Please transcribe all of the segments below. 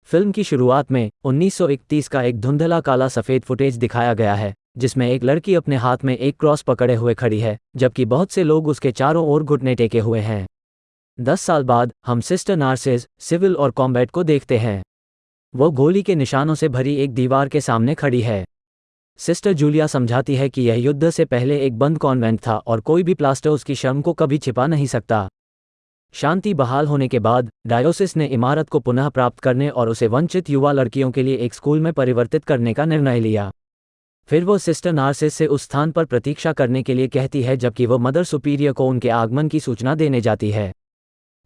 Film की शुरुआत में 1931 का एक धुंधला काला सफ़ेद फुटेज दिखाया गया है, जिसमें एक लड़की अपने हाथ में एक क्रॉस पकड़े हुए खड़ी है, जबकि बहुत से लोग उसके चारों ओर घुटने टेके हुए हैं। 10 साल बाद हम सिस्टर नार्सिस, सिविल और कॉम्बैट को देखते हैं। वो गोली के निशानों से भरी एक दीवार के सामने खड़ी है। सिस्टर जूलिया समझाती है कि यह युद्ध से पहले एक बंद कॉन्वेंट था और कोई भी प्लास्टर उसकी शर्म को कभी छिपा नहीं सकता। शांति बहाल होने के बाद डायोसिस ने इमारत को पुनः प्राप्त करने और उसे वंचित युवा लड़कियों के लिए एक स्कूल में परिवर्तित करने का निर्णय लिया। फिर वो सिस्टर नार्सिस से उस स्थान पर प्रतीक्षा करने के लिए कहती है, जबकि वो मदर सुपीरियर को उनके आगमन की सूचना देने जाती है।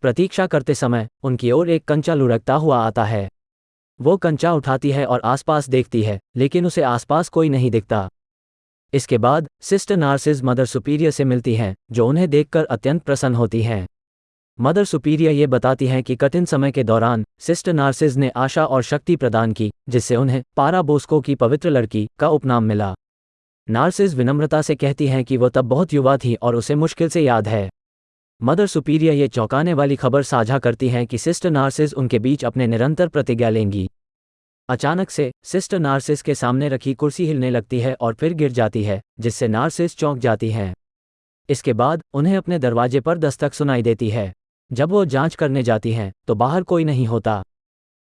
प्रतीक्षा करते समय उनकी ओर एक कंचा लुढ़कता हुआ आता है। वो कंचा उठाती है और आसपास देखती है, लेकिन उसे आसपास कोई नहीं दिखता। इसके बाद सिस्टर नार्सिस मदर सुपीरियर से मिलती हैं, जो उन्हें देखकर अत्यंत प्रसन्न होती हैं। मदर सुपीरियर ये बताती हैं कि कठिन समय के दौरान सिस्टर नार्सिस ने आशा और शक्ति प्रदान की, जिससे उन्हें पारा बोस्को की पवित्र लड़की का उपनाम मिला। नार्सिस विनम्रता से कहती हैं कि वो तब बहुत युवा थी और उसे मुश्किल से याद है। मदर सुपीरियर ये चौंकाने वाली खबर साझा करती हैं कि सिस्टर नार्सिस उनके बीच अपने निरंतर प्रतिज्ञा लेंगी। अचानक से सिस्टर नार्सिस के सामने रखी कुर्सी हिलने लगती है और फिर गिर जाती है, जिससे नार्सिस चौंक जाती हैं। इसके बाद उन्हें अपने दरवाजे पर दस्तक सुनाई देती है। जब वो जांच करने जाती हैं तो बाहर कोई नहीं होता।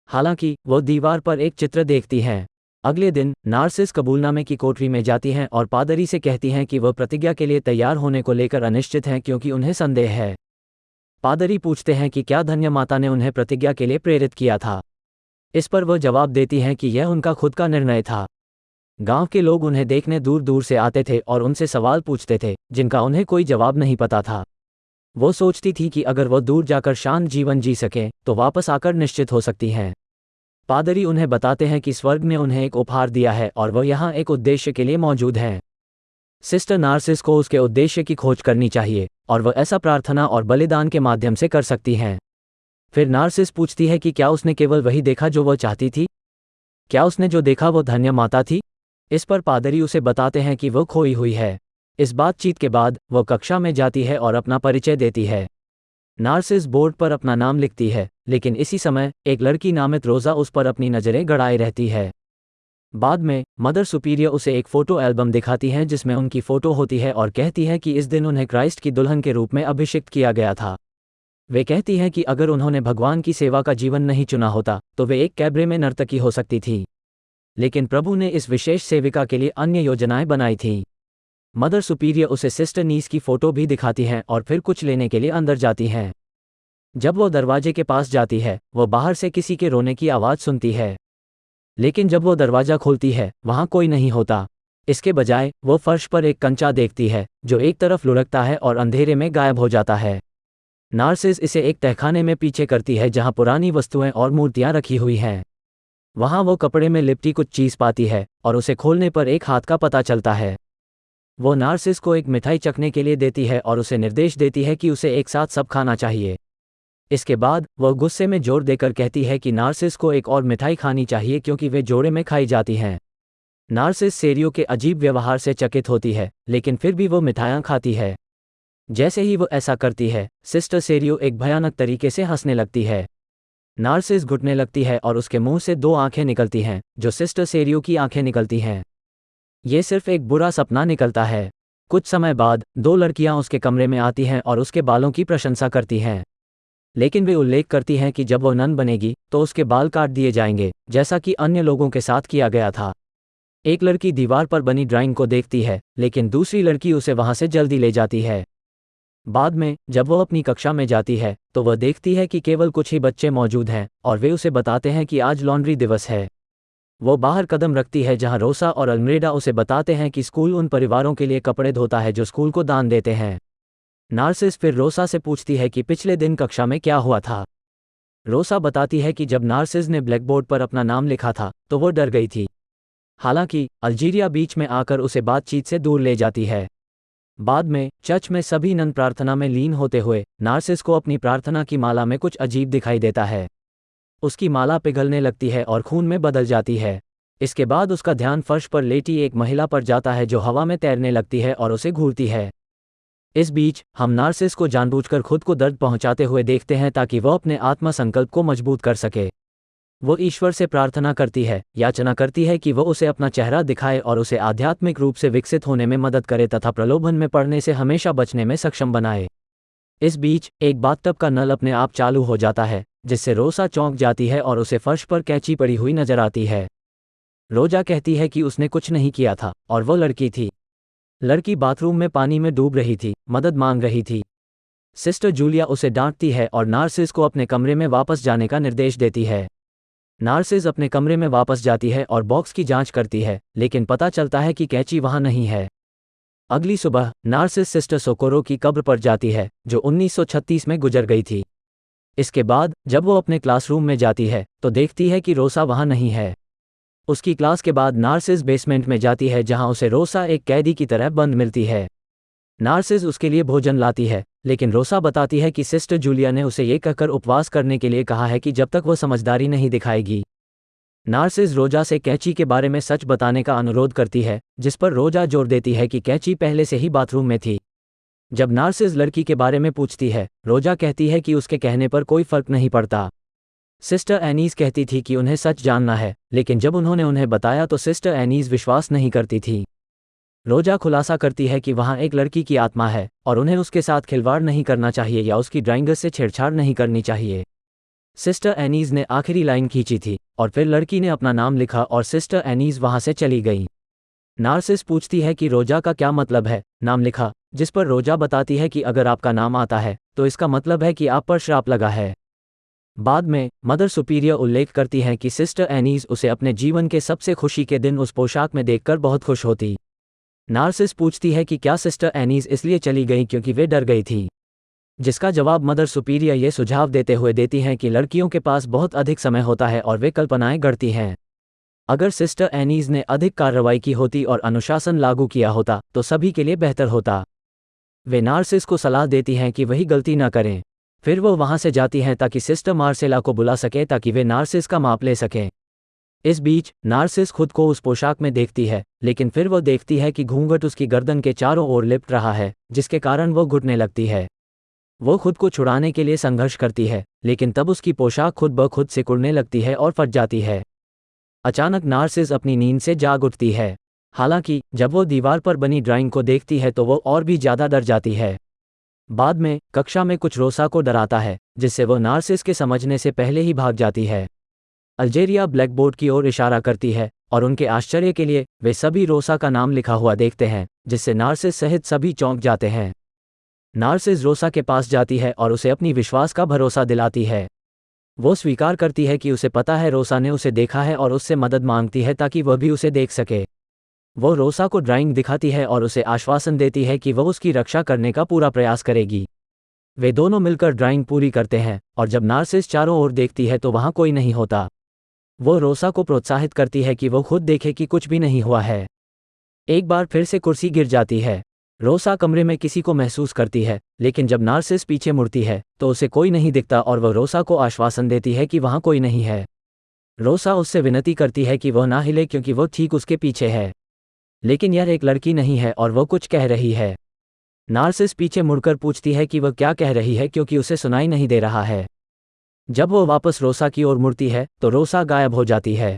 हालांकि वो दीवार पर एक चित्र देखती हैं। अगले दिन नार्सिस कबूलनामे की कोठरी में जाती हैं और पादरी से कहती हैं कि वह प्रतिज्ञा के लिए तैयार होने को लेकर अनिश्चित हैं, क्योंकि उन्हें संदेह है। पादरी पूछते हैं कि क्या धन्य माता ने उन्हें प्रतिज्ञा के लिए प्रेरित किया था। इस पर वह जवाब देती हैं कि यह उनका खुद का निर्णय था। गांव के लोग उन्हें देखने दूर दूर से आते थे और उनसे सवाल पूछते थे, जिनका उन्हें कोई जवाब नहीं पता था। वो सोचती थी कि अगर वो दूर जाकर शांत जीवन जी सकें तो वापस आकर निश्चित हो सकती हैं। पादरी उन्हें बताते हैं कि स्वर्ग ने उन्हें एक उपहार दिया है और वह यहाँ एक उद्देश्य के लिए मौजूद हैं। सिस्टर नार्सिस को उसके उद्देश्य की खोज करनी चाहिए और वह ऐसा प्रार्थना और बलिदान के माध्यम से कर सकती हैं। फिर नार्सिस पूछती है कि क्या उसने केवल वही देखा जो वह चाहती थी? क्या उसने जो देखा वो धन्य माता थी? इस पर पादरी उसे बताते हैं कि वह खोई हुई है। इस बातचीत के बाद वह कक्षा में जाती है और अपना परिचय देती है। नार्सिस बोर्ड पर अपना नाम लिखती है, लेकिन इसी समय एक लड़की नामित रोज़ा उस पर अपनी नज़रें गड़ाए रहती है। बाद में मदर सुपीरियर उसे एक फ़ोटो एल्बम दिखाती हैं जिसमें उनकी फ़ोटो होती है और कहती है कि इस दिन उन्हें क्राइस्ट की दुल्हन के रूप में अभिषिक्त किया गया था। वे कहती हैं कि अगर उन्होंने भगवान की सेवा का जीवन नहीं चुना होता तो वे एक कैबरे में नर्तकी हो सकती थी, लेकिन प्रभु ने इस विशेष सेविका के लिए अन्य योजनाएं बनाई थीं। मदर सुपीरियर उसे सिस्टर नीस की फ़ोटो भी दिखाती हैं और फिर कुछ लेने के लिए अंदर जाती हैं। जब वो दरवाजे के पास जाती है, वो बाहर से किसी के रोने की आवाज़ सुनती है, लेकिन जब वो दरवाज़ा खोलती है वहाँ कोई नहीं होता। इसके बजाय वो फर्श पर एक कंचा देखती है जो एक तरफ लुढ़कता है और अंधेरे में गायब हो जाता है। नार्सिस इसे एक तहखाने में पीछे करती है जहाँ पुरानी वस्तुएं और मूर्तियाँ रखी हुई हैं। वहाँ वो कपड़े में लिपटी कुछ चीज़ पाती है और उसे खोलने पर एक हाथ का पता चलता है। वो नार्सिस को एक मिठाई चखने के लिए देती है और उसे निर्देश देती है कि उसे एक साथ सब खाना चाहिए। इसके बाद वह गुस्से में जोर देकर कहती है कि नार्सिस को एक और मिठाई खानी चाहिए क्योंकि वे जोड़े में खाई जाती हैं। नार्सिस सेरियो के अजीब व्यवहार से चकित होती है, लेकिन फिर भी वो मिठाइयाँ खाती है। जैसे ही वो ऐसा करती है, सिस्टर सेरियो एक भयानक तरीके से हंसने लगती है। नार्सिस घुटने लगती है और उसके मुंह से 2 आंखें निकलती हैं, जो सिस्टर सेरियो की आंखें निकलती हैं। ये सिर्फ एक बुरा सपना निकलता है। कुछ समय बाद 2 लड़कियां उसके कमरे में आती हैं और उसके बालों की प्रशंसा करती हैं, लेकिन वे उल्लेख करती हैं कि जब वो नन बनेगी तो उसके बाल काट दिए जाएंगे, जैसा कि अन्य लोगों के साथ किया गया था। एक लड़की दीवार पर बनी ड्राइंग को देखती है, लेकिन दूसरी लड़की उसे वहां से जल्दी ले जाती है। बाद में जब वो अपनी कक्षा में जाती है तो वह देखती है कि केवल कुछ ही बच्चे मौजूद हैं और वे उसे बताते हैं कि आज लॉन्ड्री दिवस है। वो बाहर कदम रखती है जहां रोसा और अल्मेडा उसे बताते हैं कि स्कूल उन परिवारों के लिए कपड़े धोता है जो स्कूल को दान देते हैं। नार्सिस फिर रोसा से पूछती है कि पिछले दिन कक्षा में क्या हुआ था। रोसा बताती है कि जब नार्सिस ने ब्लैकबोर्ड पर अपना नाम लिखा था तो वो डर गई थी। हालांकि अल्जीरिया बीच में आकर उसे बातचीत से दूर ले जाती है। बाद में चर्च में सभी नन प्रार्थना में लीन होते हुए नार्सिस को अपनी प्रार्थना की माला में कुछ अजीब दिखाई देता है। उसकी माला पिघलने लगती है और खून में बदल जाती है। इसके बाद उसका ध्यान फर्श पर लेटी एक महिला पर जाता है जो हवा में तैरने लगती है और उसे घूरती है। इस बीच हम नार्सिस को जानबूझकर खुद को दर्द पहुंचाते हुए देखते हैं ताकि वह अपने आत्मा संकल्प को मजबूत कर सके। वो ईश्वर से प्रार्थना करती है, याचना करती है कि वो उसे अपना चेहरा दिखाए और उसे आध्यात्मिक रूप से विकसित होने में मदद करे तथा प्रलोभन में पड़ने से हमेशा बचने में सक्षम बनाए। इस बीच एक बाथटब का नल अपने आप चालू हो जाता है, जिससे रोसा चौंक जाती है और उसे फर्श पर कैंची पड़ी हुई नजर आती है। रोजा कहती है कि उसने कुछ नहीं किया था और वो लड़की थी। लड़की बाथरूम में पानी में डूब रही थी, मदद मांग रही थी। सिस्टर जूलिया उसे डांटती है और नार्सिस को अपने कमरे में वापस जाने का निर्देश देती है। नार्सिस अपने कमरे में वापस जाती है और बॉक्स की जांच करती है, लेकिन पता चलता है कि कैंची वहां नहीं है। अगली सुबह नार्सिस सिस्टर सोकोरो की कब्र पर जाती है, जो 1936 में गुजर गई थी। इसके बाद जब वो अपने क्लासरूम में जाती है तो देखती है कि रोसा वहां नहीं है। उसकी क्लास के बाद नार्सिस बेसमेंट में जाती है, जहां उसे रोसा एक कैदी की तरह बंद मिलती है। नार्सिस उसके लिए भोजन लाती है, लेकिन रोसा बताती है कि सिस्टर जूलिया ने उसे ये कहकर उपवास करने के लिए कहा है कि जब तक वो समझदारी नहीं दिखाएगी। नार्सिस रोजा से कैंची के बारे में सच बताने का अनुरोध करती है, जिस पर रोजा जोर देती है कि कैंची पहले से ही बाथरूम में थी। जब नार्सिस लड़की के बारे में पूछती है, रोजा कहती है कि उसके कहने पर कोई फर्क नहीं पड़ता। सिस्टर एनीज कहती थी कि उन्हें सच जानना है, लेकिन जब उन्होंने उन्हें बताया तो सिस्टर एनीज विश्वास नहीं करती थी। रोजा खुलासा करती है कि वहाँ एक लड़की की आत्मा है और उन्हें उसके साथ खिलवाड़ नहीं करना चाहिए या उसकी ड्राइंग से छेड़छाड़ नहीं करनी चाहिए। सिस्टर एनीज ने आखिरी लाइन खींची थी और फिर लड़की ने अपना नाम लिखा और सिस्टर एनीज वहाँ से चली गई। नार्सिस पूछती है कि रोजा का क्या मतलब है, नाम लिखा, जिस पर रोजा बताती है कि अगर आपका नाम आता है तो इसका मतलब है कि आप पर श्राप लगा है। बाद में मदर सुपीरियर उल्लेख करती हैं कि सिस्टर एनीज उसे अपने जीवन के सबसे खुशी के दिन उस पोशाक में देखकर बहुत खुश होती। नार्सिस पूछती है कि क्या सिस्टर एनीज इसलिए चली गई क्योंकि वे डर गई थी, जिसका जवाब मदर सुपीरियर ये सुझाव देते हुए देती हैं कि लड़कियों के पास बहुत अधिक समय होता है और वे कल्पनाएं गढ़ती हैं। अगर सिस्टर एनीज ने अधिक कार्रवाई की होती और अनुशासन लागू किया होता तो सभी के लिए बेहतर होता। वे नार्सिस को सलाह देती हैं कि वही गलती न करें। फिर वो वहां से जाती हैं ताकि सिस्टर मार्सेला को बुला सके ताकि वे नार्सिस का माप ले सकें। इस बीच नार्सिस खुद को उस पोशाक में देखती है, लेकिन फिर वो देखती है कि घूंघट उसकी गर्दन के चारों ओर लिपट रहा है, जिसके कारण वो घुटने लगती है। वो खुद को छुड़ाने के लिए संघर्ष करती है, लेकिन तब उसकी पोशाक खुद ब खुद सिकुड़ने लगती है और फट जाती है। अचानक नार्सिस अपनी नींद से जाग उठती है। हालांकि जब वो दीवार पर बनी ड्राइंग को देखती है तो वो और भी ज़्यादा डर जाती है। बाद में कक्षा में कुछ रोसा को डराता है, जिससे वो नार्सिस के समझने से पहले ही भाग जाती है। अल्जेरिया ब्लैकबोर्ड की ओर इशारा करती है और उनके आश्चर्य के लिए वे सभी रोसा का नाम लिखा हुआ देखते हैं, जिससे नार्सिस सहित सभी चौंक जाते हैं। नार्सिस रोसा के पास जाती है और उसे अपनी विश्वास का भरोसा दिलाती है। वो स्वीकार करती है कि उसे पता है रोसा ने उसे देखा है और उससे मदद मांगती है ताकि वह भी उसे देख सके। वो रोसा को ड्राइंग दिखाती है और उसे आश्वासन देती है कि वह उसकी रक्षा करने का पूरा प्रयास करेगी। वे दोनों मिलकर ड्राइंग पूरी करते हैं और जब नार्सिस चारों ओर देखती है तो वहाँ कोई नहीं होता। वो रोसा को प्रोत्साहित करती है कि वो खुद देखे कि कुछ भी नहीं हुआ है। एक बार फिर से कुर्सी गिर जाती है। रोसा कमरे में किसी को महसूस करती है, लेकिन जब नार्सिस पीछे मुड़ती है तो उसे कोई नहीं दिखता और वह रोसा को आश्वासन देती है कि वहाँ कोई नहीं है। रोसा उससे विनती करती है कि वह ना हिले क्योंकि वो ठीक उसके पीछे है, लेकिन यह एक लड़की नहीं है और वह कुछ कह रही है। नार्सिस पीछे मुड़कर पूछती है कि वह क्या कह रही है क्योंकि उसे सुनाई नहीं दे रहा है। जब वो वापस रोसा की ओर मुड़ती है तो रोसा गायब हो जाती है।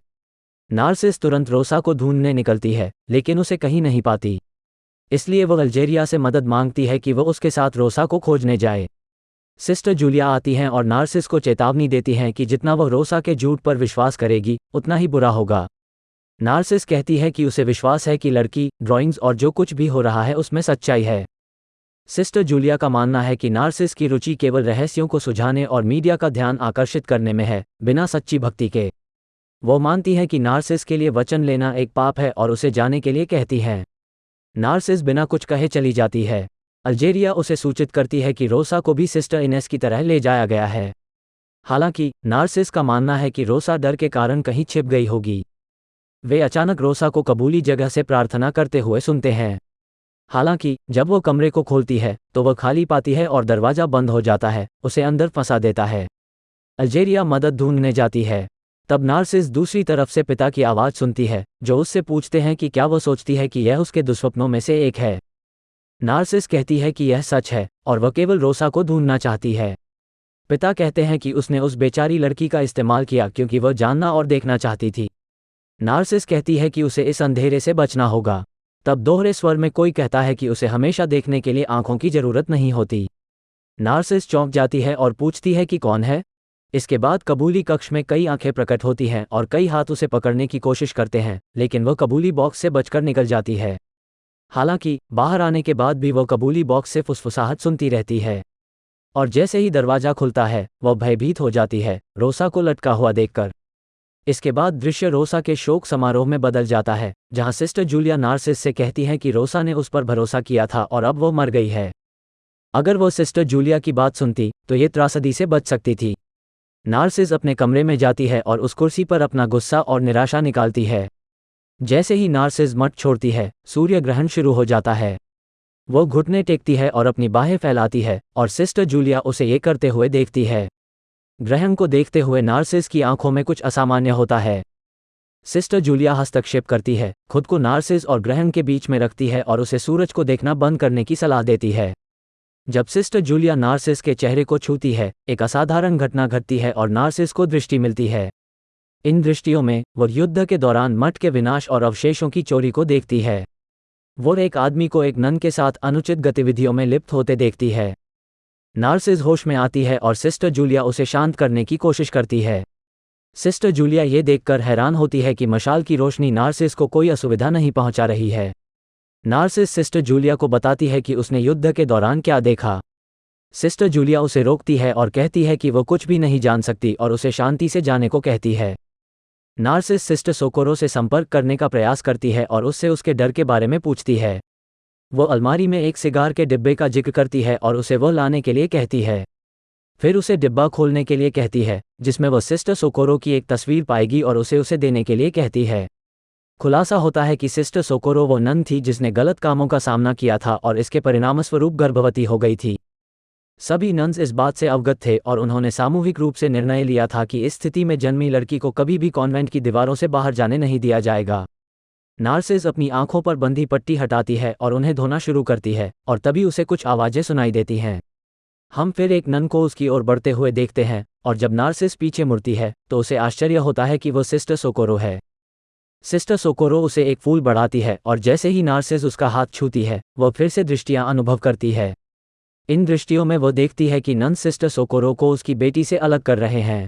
नार्सिस तुरंत रोसा को ढूंढने निकलती है, लेकिन उसे कहीं नहीं पाती। इसलिए वह अल्जेरिया से मदद मांगती है कि वह उसके साथ रोसा को खोजने जाए। सिस्टर जूलिया आती हैं और नार्सिस को चेतावनी देती हैं कि जितना वह रोसा के झूठ पर विश्वास करेगी उतना ही बुरा होगा। नार्सिस कहती है कि उसे विश्वास है कि लड़की, ड्राइंग्स और जो कुछ भी हो रहा है उसमें सच्चाई है। सिस्टर जूलिया का मानना है कि नार्सिस की रुचि केवल रहस्यों को सुलझाने और मीडिया का ध्यान आकर्षित करने में है, बिना सच्ची भक्ति के। वो मानती है कि नार्सिस के लिए वचन लेना एक पाप है और उसे जाने के लिए कहती हैं। नार्सिस बिना कुछ कहे चली जाती है। अल्जेरिया उसे सूचित करती है कि रोसा को भी सिस्टर इनेस की तरह ले जाया गया है। हालांकि नार्सिस का मानना है कि रोसा डर के कारण कहीं छिप गई होगी। वे अचानक रोसा को कबूली जगह से प्रार्थना करते हुए सुनते हैं। हालांकि जब वो कमरे को खोलती है तो वह खाली पाती है और दरवाज़ा बंद हो जाता है, उसे अंदर फंसा देता है। अल्जेरिया मदद ढूंढने जाती है। तब नार्सिस दूसरी तरफ से पिता की आवाज़ सुनती है, जो उससे पूछते हैं कि क्या वो सोचती है कि यह उसके दुस्वप्नों में से एक है। नार्सिस कहती है कि यह सच है और वह केवल रोसा को ढूंढना चाहती है। पिता कहते हैं कि उसने उस बेचारी लड़की का इस्तेमाल किया क्योंकि वह जानना और देखना चाहती थी। नार्सिस कहती है कि उसे इस अंधेरे से बचना होगा। तब दोहरे स्वर में कोई कहता है कि उसे हमेशा देखने के लिए आंखों की जरूरत नहीं होती। नार्सिस चौंक जाती है और पूछती है कि कौन है। इसके बाद कबूली कक्ष में कई आंखें प्रकट होती हैं और कई हाथ उसे पकड़ने की कोशिश करते हैं, लेकिन वह कबूली बॉक्स से बचकर निकल जाती है। हालांकि बाहर आने के बाद भी वह कबूली बॉक्स से फुसफुसाहट सुनती रहती है, और जैसे ही दरवाज़ा खुलता है वह भयभीत हो जाती है, रोसा को लटका हुआ देखकर। इसके बाद दृश्य रोसा के शोक समारोह में बदल जाता है, जहां सिस्टर जूलिया नार्सिस से कहती हैं कि रोसा ने उस पर भरोसा किया था और अब वो मर गई है। अगर वो सिस्टर जूलिया की बात सुनती तो ये त्रासदी से बच सकती थी। नार्सिस अपने कमरे में जाती है और उस कुर्सी पर अपना गुस्सा और निराशा निकालती है। जैसे ही नार्सिस मठ छोड़ती है, सूर्य ग्रहण शुरू हो जाता है। वो घुटने टेकती है और अपनी बाहें फैलाती है, और सिस्टर जूलिया उसे ये करते हुए देखती है। ग्रहण को देखते हुए नार्सिस की आंखों में कुछ असामान्य होता है। सिस्टर जूलिया हस्तक्षेप करती है, खुद को नार्सिस और ग्रहण के बीच में रखती है और उसे सूरज को देखना बंद करने की सलाह देती है। जब सिस्टर जूलिया नार्सिस के चेहरे को छूती है, एक असाधारण घटना घटती है और नार्सिस को दृष्टि मिलती है। इन दृष्टियों में वो युद्ध के दौरान मठ के विनाश और अवशेषों की चोरी को देखती है। वो एक आदमी को एक नन के साथ अनुचित गतिविधियों में लिप्त होते देखती है। नार्सिस होश में आती है और सिस्टर जूलिया उसे शांत करने की कोशिश करती है। सिस्टर जूलिया ये देखकर हैरान होती है कि मशाल की रोशनी नार्सिस को कोई असुविधा नहीं पहुंचा रही है। नार्सिस सिस्टर जूलिया को बताती है कि उसने युद्ध के दौरान क्या देखा। सिस्टर जूलिया उसे रोकती है और कहती है कि वो कुछ भी नहीं जान सकती और उसे शांति से जाने को कहती है। नार्सिस सिस्टर सोकोरो से संपर्क करने का प्रयास करती है और उससे उसके डर के बारे में पूछती है। वो अलमारी में एक सिगार के डिब्बे का जिक्र करती है और उसे वो लाने के लिए कहती है। फिर उसे डिब्बा खोलने के लिए कहती है, जिसमें वो सिस्टर सोकोरो की एक तस्वीर पाएगी और उसे देने के लिए कहती है। खुलासा होता है कि सिस्टर सोकोरो वो नन थी जिसने गलत कामों का सामना किया था और इसके परिणामस्वरूप गर्भवती हो गई थी। सभी नन्स इस बात से अवगत थे और उन्होंने सामूहिक रूप से निर्णय लिया था कि इस स्थिति में जन्मी लड़की को कभी भी कॉन्वेंट की दीवारों से बाहर जाने नहीं दिया जाएगा। नार्सिस अपनी आंखों पर बंधी पट्टी हटाती है और उन्हें धोना शुरू करती है, और तभी उसे कुछ आवाज़ें सुनाई देती हैं। हम फिर एक नन को उसकी ओर बढ़ते हुए देखते हैं, और जब नार्सिस पीछे मुड़ती है तो उसे आश्चर्य होता है कि वो सिस्टर सोकोरो है। सिस्टर सोकोरो उसे एक फूल बढ़ाती है और जैसे ही नार्सिस उसका हाथ छूती है, वह फिर से दृष्टियां अनुभव करती है। इन दृष्टियों में वो देखती है कि नन सिस्टर सोकोरो को उसकी बेटी से अलग कर रहे हैं।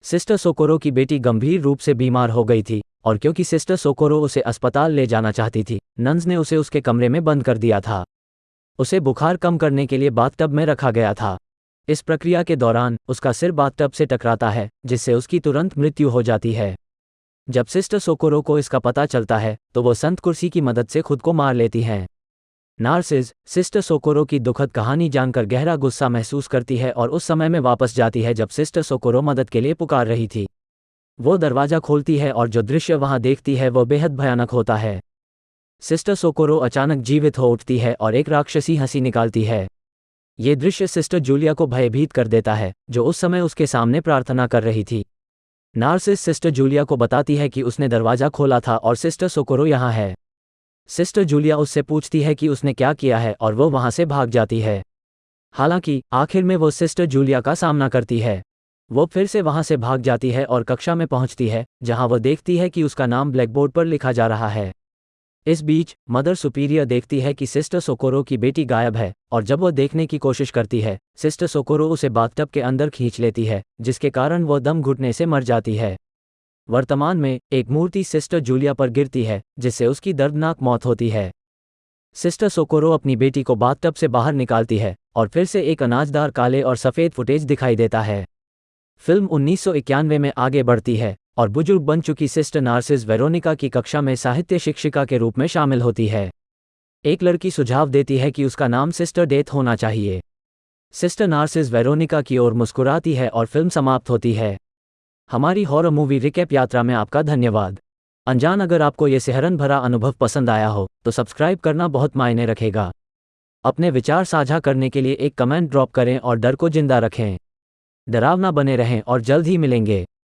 सिस्टर सोकोरो की बेटी गंभीर रूप से बीमार हो गई थी, और क्योंकि सिस्टर सोकोरो उसे अस्पताल ले जाना चाहती थी, नन्स ने उसे उसके कमरे में बंद कर दिया था। उसे बुखार कम करने के लिए बाथटब में रखा गया था। इस प्रक्रिया के दौरान उसका सिर बाथटब से टकराता है, जिससे उसकी तुरंत मृत्यु हो जाती है। जब सिस्टर सोकोरो को इसका पता चलता है तो वो संत कुर्सी की मदद से खुद को मार लेती हैं। नार्सिस सिस्टर सोकोरो की दुखद कहानी जानकर गहरा गुस्सा महसूस करती है और उस समय में वापस जाती है जब सिस्टर सोकोरो मदद के लिए पुकार रही थी। वो दरवाज़ा खोलती है और जो दृश्य वहां देखती है वो बेहद भयानक होता है। सिस्टर सोकोरो अचानक जीवित हो उठती है और एक राक्षसी हंसी निकालती है। ये दृश्य सिस्टर जूलिया को भयभीत कर देता है, जो उस समय उसके सामने प्रार्थना कर रही थी। नार्सिस सिस्टर जूलिया को बताती है कि उसने दरवाज़ा खोला था और सिस्टर सोकोरो यहाँ है। सिस्टर जूलिया उससे पूछती है कि उसने क्या किया है और वो वहाँ से भाग जाती है। हालांकि आखिर में वो सिस्टर जूलिया का सामना करती है। वो फिर से वहाँ से भाग जाती है और कक्षा में पहुँचती है, जहाँ वो देखती है कि उसका नाम ब्लैकबोर्ड पर लिखा जा रहा है। इस बीच मदर सुपीरियर देखती है कि सिस्टर सोकोरो की बेटी गायब है, और जब वह देखने की कोशिश करती है, सिस्टर सोकोरो उसे बाथटब के अंदर खींच लेती है, जिसके कारण वह दम घुटने से मर जाती है। वर्तमान में एक मूर्ति सिस्टर जूलिया पर गिरती है, जिससे उसकी दर्दनाक मौत होती है। सिस्टर सोकोरो अपनी बेटी को बाथटब से बाहर निकालती है और फिर से एक अनाजदार काले और सफ़ेद फुटेज दिखाई देता है। फिल्म 1991 में आगे बढ़ती है और बुजुर्ग बन चुकी सिस्टर नार्सिस वेरोनिका की कक्षा में साहित्य शिक्षिका के रूप में शामिल होती है। एक लड़की सुझाव देती है कि उसका नाम सिस्टर डेथ होना चाहिए। सिस्टर नार्सिस वेरोनिका की ओर मुस्कुराती है और फिल्म समाप्त होती है। हमारी हॉरर मूवी रिकैप यात्रा में आपका धन्यवाद। अनजान, अगर आपको ये सिहरन भरा अनुभव पसंद आया हो तो सब्सक्राइब करना बहुत मायने रखेगा। अपने विचार साझा करने के लिए एक कमेंट ड्रॉप करें और डर को जिंदा रखें। डरावना बने रहें और जल्द ही मिलेंगे।